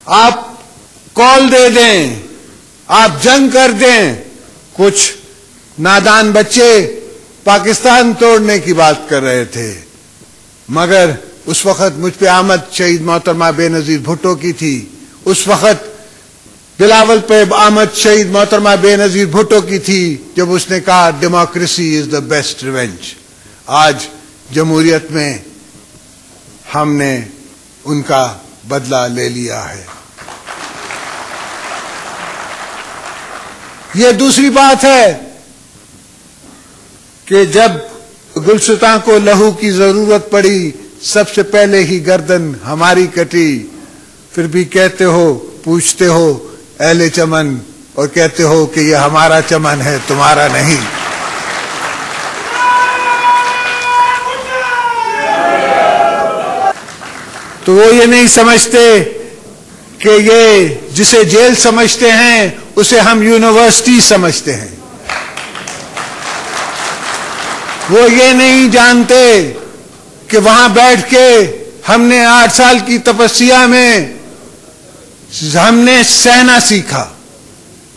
آپ کال دے دیں، آپ جنگ کر دیں. کچھ نادان بچے پاکستان توڑنے کی بات کر رہے تھے، مگر اس وقت مجھ پہ آمد شہید محترمہ بے نظیر بھٹو کی تھی. اس وقت بلاول پہ آمد شہید محترمہ بے نظیر بھٹو کی تھی جب اس نے کہا democracy is the best revenge. آج جمہوریت میں ہم نے ان کا بدلہ لے لیا ہے. یہ دوسری بات ہے کہ جب گلستاں کو لہو کی ضرورت پڑی سب سے پہلے ہی گردن ہماری کٹی. پھر بھی کہتے ہو، پوچھتے ہو اہل چمن، اور کہتے ہو کہ یہ ہمارا چمن ہے، تمہارا نہیں. تو وہ یہ نہیں سمجھتے کہ یہ جسے جیل سمجھتے ہیں اسے ہم یونیورسٹی سمجھتے ہیں. وہ یہ نہیں جانتے کہ وہاں بیٹھ کے ہم نے 8 سال کی تپسیا میں ہم نے سہنا سیکھا.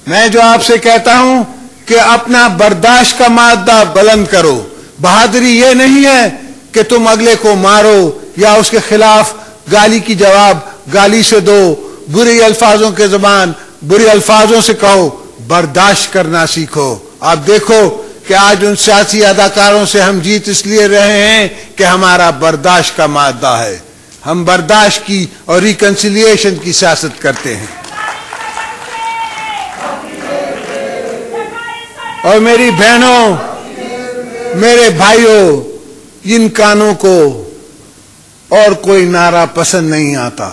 میں جو آپ سے کہتا ہوں کہ اپنا برداشت کا مادہ بلند کرو. بہادری یہ نہیں ہے کہ تم اگلے کو مارو یا اس کے خلاف گالی کی جواب گالی سے دو، بری الفاظوں کے زبان بری الفاظوں سے کہو. برداشت کرنا سیکھو. آپ دیکھو کہ آج ان سیاسی اداکاروں سے ہم جیت اس لیے رہے ہیں کہ ہمارا برداشت کا مادہ ہے. ہم برداشت کی اور ریکنسیلیشن کی سیاست کرتے ہیں. اور میری بہنوں، میرے بھائیوں، ان کانوں کو اور کوئی نعرہ پسند نہیں آتا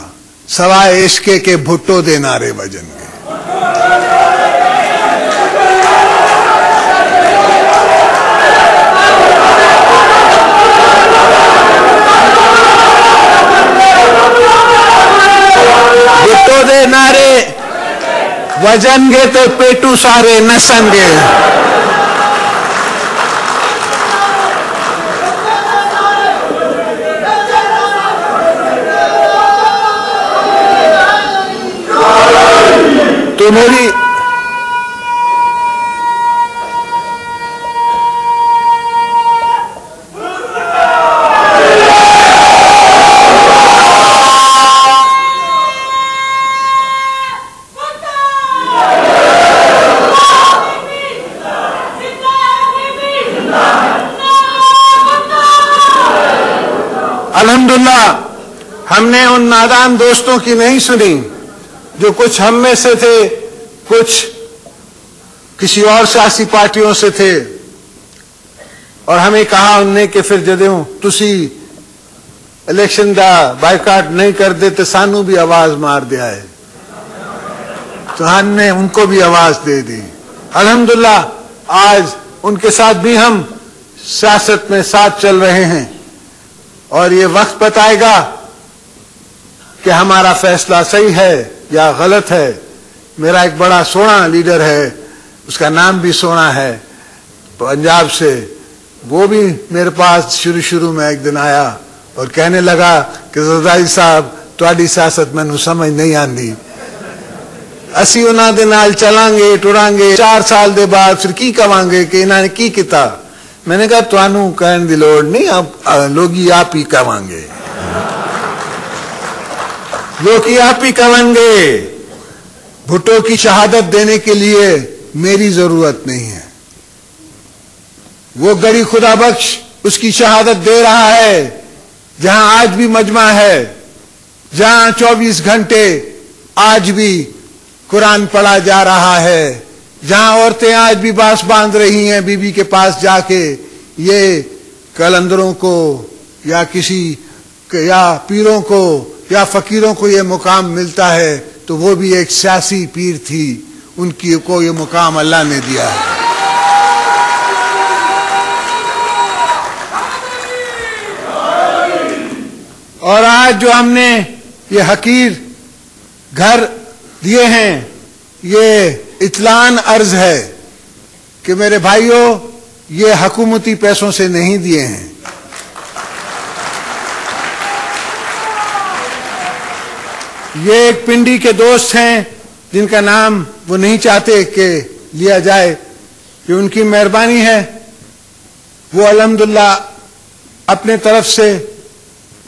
سوائے عشق کے بھٹو دے نعرے بجن کے. بھٹو دے نعرے وجن گے تو پیٹو سارے نسن گے. تو میری الحمدللہ ہم نے ان نادان دوستوں کی نہیں سنی جو کچھ ہم میں سے تھے، کچھ کسی اور سیاسی پارٹیوں سے تھے، اور ہمیں کہا انہوں نے کہ پھر جدوں تسی الیکشن دا بائیکاٹ نہیں کر دے تو سانو بھی آواز مار دیا ہے. تو ہم نے ان کو بھی آواز دے دی. الحمدللہ آج ان کے ساتھ بھی ہم سیاست میں ساتھ چل رہے ہیں، اور یہ وقت بتائے گا کہ ہمارا فیصلہ صحیح ہے یا غلط ہے. میرا ایک بڑا سونا لیڈر ہے، اس کا نام بھی سونا ہے، پنجاب سے. وہ بھی میرے پاس شروع میں ایک دن آیا اور کہنے لگا کہ زرداری صاحب تہاڈی سیاست مینوں سمجھ نہیں آندی. اسی انہاں دے نال چلیں گے ٹریں گے، 4 سال دے بعد پھر کی کہاں گے کہ انہاں نے کی کیتا. میں نے کہا تانوں کہن دی لوڑ نہیں، لوگی آپ ہی کہیں گے، لوگ آپ ہی کہیں گے. بھٹو کی شہادت دینے کے لیے میری ضرورت نہیں ہے. وہ گڑی خدا بخش اس کی شہادت دے رہا ہے جہاں آج بھی مجمع ہے، جہاں 24 گھنٹے آج بھی قرآن پڑھا جا رہا ہے، جہاں عورتیں آج بھی باس باندھ رہی ہیں بی بی کے پاس جا کے. یہ قلندروں کو یا کسی یا پیروں کو یا فقیروں کو یہ مقام ملتا ہے تو وہ بھی ایک سیاسی پیر تھی، ان کی کو یہ مقام اللہ نے دیا ہے. اور آج جو ہم نے یہ حقیر گھر دیے ہیں، یہ اطلاعاً عرض ہے کہ میرے بھائیوں یہ حکومتی پیسوں سے نہیں دیے ہیں. یہ ایک پنڈی کے دوست ہیں جن کا نام وہ نہیں چاہتے کہ لیا جائے، کہ ان کی مہربانی ہے، وہ الحمدللہ اپنے طرف سے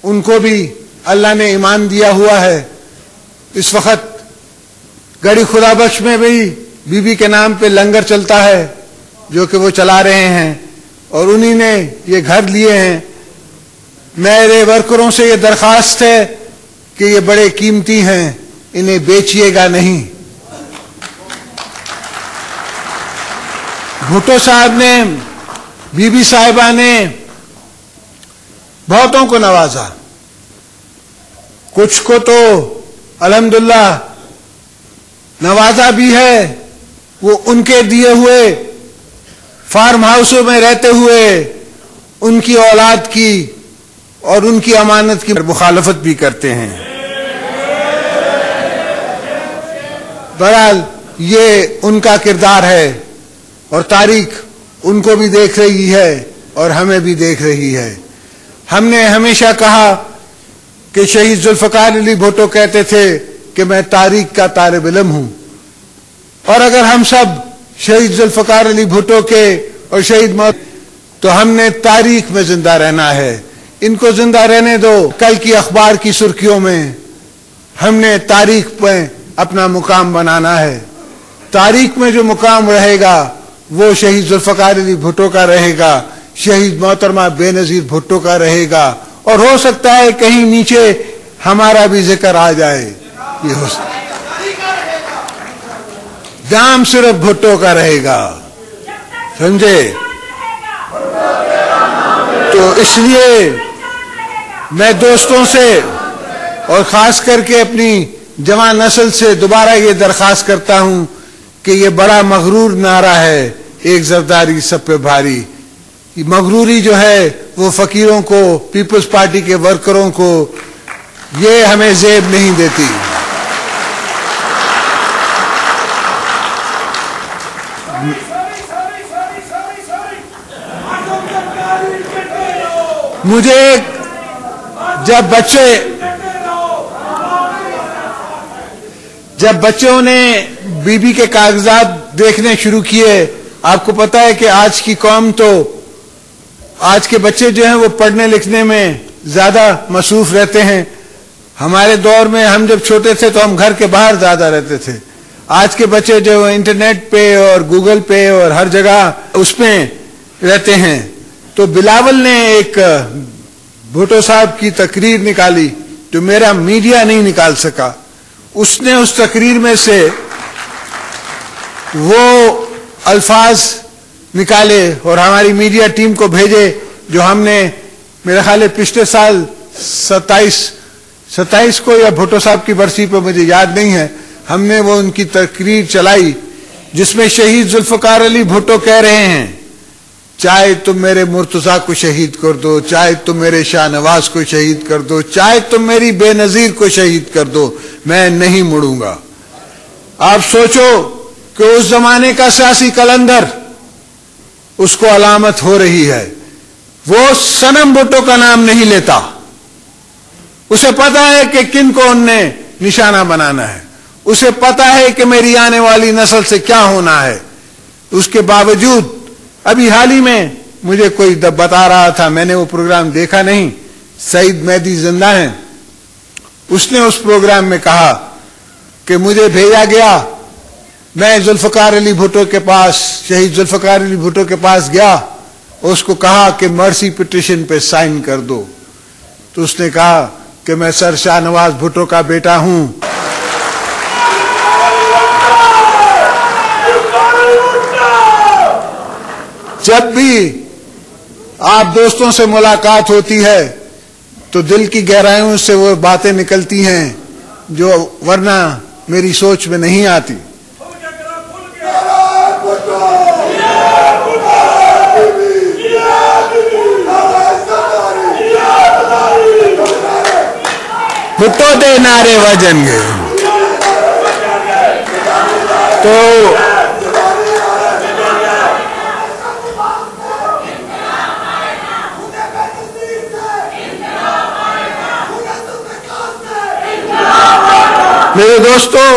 ان کو بھی اللہ نے ایمان دیا ہوا ہے۔ اس وقت گڑھی خدا بخش میں بھی بی بی کے نام پہ لنگر چلتا ہے جو کہ وہ چلا رہے ہیں، اور انہی نے یہ گھر لیے ہیں۔ میرے ورکروں سے یہ درخواست ہے کہ یہ بڑے قیمتی ہیں، انہیں بیچیے گا نہیں۔ بھٹو صاحب نے، بی بی صاحبہ نے بہتوں کو نوازا، کچھ کو تو الحمدللہ نوازا بھی ہے، وہ ان کے دیے ہوئے فارم ہاؤسوں میں رہتے ہوئے ان کی اولاد کی اور ان کی امانت کی مخالفت بھی کرتے ہیں۔ بہرحال یہ ان کا کردار ہے، اور تاریخ ان کو بھی دیکھ رہی ہے اور ہمیں بھی دیکھ رہی ہے۔ ہم نے ہمیشہ کہا کہ شہید ذوالفقار علی بھٹو کہتے تھے کہ میں تاریخ کا طالب علم ہوں، اور اگر ہم سب شہید ذوالفقار علی بھٹو کے اور شہید موت، تو ہم نے تاریخ میں زندہ رہنا ہے۔ ان کو زندہ رہنے دو، کل کی اخبار کی سرخیوں میں۔ ہم نے تاریخ میں اپنا مقام بنانا ہے۔ تاریخ میں جو مقام رہے گا وہ شہید ذوالفقار علی بھٹو کا رہے گا، شہید محترمہ بے نظیر بھٹو کا رہے گا، اور ہو سکتا ہے کہیں نیچے ہمارا بھی ذکر آ جائے، یہ ہو سکتا ہے۔ دام صرف بھٹو کا رہے گا، سمجھے؟ تو اس لیے میں دوستوں سے اور خاص کر کے اپنی جوان نسل سے دوبارہ یہ درخواست کرتا ہوں کہ یہ بڑا مغرور نعرہ ہے، ایک زرداری سب پہ بھاری۔ یہ مغروری جو ہے وہ فقیروں کو، پیپلز پارٹی کے ورکروں کو، یہ ہمیں زیب نہیں دیتی۔ مجھے جب بچوں نے بی بی کے کاغذات دیکھنے شروع کیے، آپ کو پتا ہے کہ آج کی قوم تو، آج کے بچے جو ہیں وہ پڑھنے لکھنے میں زیادہ مصروف رہتے ہیں۔ ہمارے دور میں ہم جب چھوٹے تھے تو ہم گھر کے باہر زیادہ رہتے تھے۔ آج کے بچے جو انٹرنیٹ پہ اور گوگل پہ اور ہر جگہ اس میں رہتے ہیں۔ تو بلاول نے ایک بھٹو صاحب کی تقریر نکالی جو میرا میڈیا نہیں نکال سکا۔ اس نے اس تقریر میں سے وہ الفاظ نکالے اور ہماری میڈیا ٹیم کو بھیجے جو ہم نے، میرے خیال ہے پچھلے سال 27 کو یا بھٹو صاحب کی برسی پہ، مجھے یاد نہیں ہے، ہم نے وہ ان کی تقریر چلائی جس میں شہید ذوالفقار علی بھٹو کہہ رہے ہیں چاہے تم میرے مرتضیٰ کو شہید کر دو، چاہے تم میرے شاہ نواز کو شہید کر دو، چاہے تم میری بے نظیر کو شہید کر دو، میں نہیں مڑوں گا۔ آپ سوچو کہ اس زمانے کا سیاسی کلندر اس کو علامت ہو رہی ہے، وہ صنم بھٹو کا نام نہیں لیتا، اسے پتا ہے کہ کن کو ان نے نشانہ بنانا ہے، اسے پتا ہے کہ میری آنے والی نسل سے کیا ہونا ہے۔ اس کے باوجود ابھی حال ہی میں مجھے کوئی بتا رہا تھا، میں نے وہ پروگرام دیکھا نہیں، سعید مہدی زندہ ہیں، اس نے اس پروگرام میں کہا کہ مجھے بھیجا گیا، میں ذوالفقار علی بھٹو کے پاس، شہید ذوالفقار علی بھٹو کے پاس گیا، اس کو کہا کہ مرسی پٹیشن پہ سائن کر دو، تو اس نے کہا کہ میں سر شاہ نواز بھٹو کا بیٹا ہوں۔ جب بھی آپ دوستوں سے ملاقات ہوتی ہے تو دل کی گہرائیوں سے وہ باتیں نکلتی ہیں جو ورنہ میری سوچ میں نہیں آتی۔ بھٹو دے نعرے وجن گے تو دوستوں،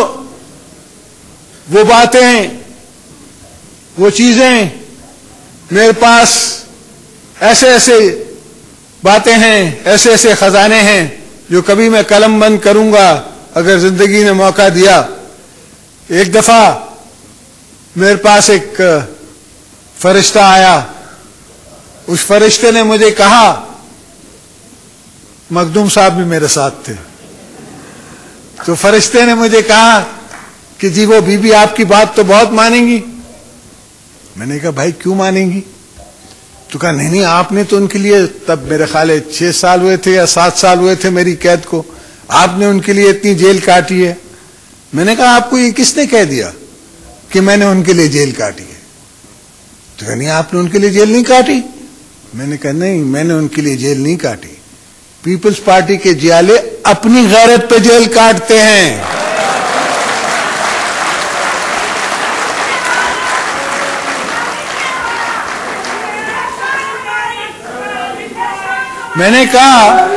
وہ باتیں، وہ چیزیں میرے پاس ایسے ایسے باتیں ہیں، ایسے ایسے خزانے ہیں جو کبھی میں قلم بند کروں گا اگر زندگی نے موقع دیا۔ ایک دفعہ میرے پاس ایک فرشتہ آیا، اس فرشتے نے مجھے کہا، مخدوم صاحب بھی میرے ساتھ تھے، تو فرشتے نے مجھے کہا کہ جی وہ بی بی آپ کی بات تو بہت مانیں گی۔ میں نے کہا بھائی کیوں مانیں گی؟ تو کہا نہیں آپ نے تو ان کے لیے، تب میرے خیال ہے 6 سال ہوئے تھے یا 7 سال ہوئے تھے میری قید کو، آپ نے ان کے لیے اتنی جیل کاٹی ہے۔ میں نے کہا آپ کو یہ کس نے کہہ دیا کہ میں نے ان کے لیے جیل کاٹی ہے؟ تو کہا نہیں آپ نے ان کے لیے جیل نہیں کاٹی۔ میں نے کہا نہیں میں نے ان کے لیے جیل نہیں کاٹی، پیپلز پارٹی کے جیالے اپنی غیرت پہ جیل کاٹتے ہیں۔ میں نے کہا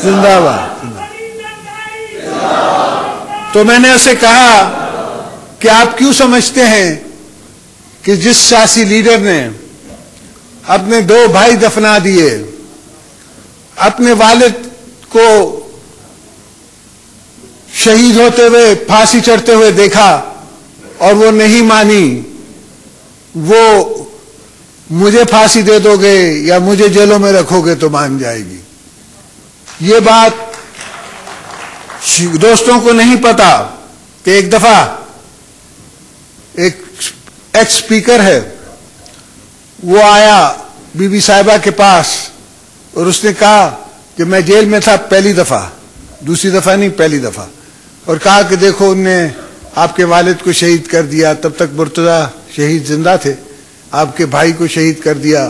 زندہ باد۔ تو میں نے اسے کہا کہ آپ کیوں سمجھتے ہیں کہ جس سیاسی لیڈر نے اپنے 2 بھائی دفنا دیے، اپنے والد کو شہید ہوتے ہوئے پھانسی چڑھتے ہوئے دیکھا اور وہ نہیں مانی، وہ مجھے پھانسی دے دو گے یا مجھے جیلوں میں رکھو گے تو مان جائے گی؟ یہ بات دوستوں کو نہیں پتا کہ ایک دفعہ ایک ایکس اسپیکر ہے، وہ آیا بی بی صاحبہ کے پاس اور اس نے کہا کہ میں جیل میں تھا پہلی دفعہ، دوسری دفعہ نہیں پہلی دفعہ، اور کہا کہ دیکھو ان نے آپ کے والد کو شہید کر دیا، تب تک مرتضیٰ شہید زندہ تھے، آپ کے بھائی کو شہید کر دیا،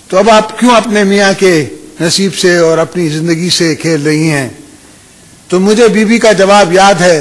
تو اب آپ کیوں اپنے میاں کے نصیب سے اور اپنی زندگی سے کھیل رہی ہیں؟ تو مجھے بی بی کا جواب یاد ہے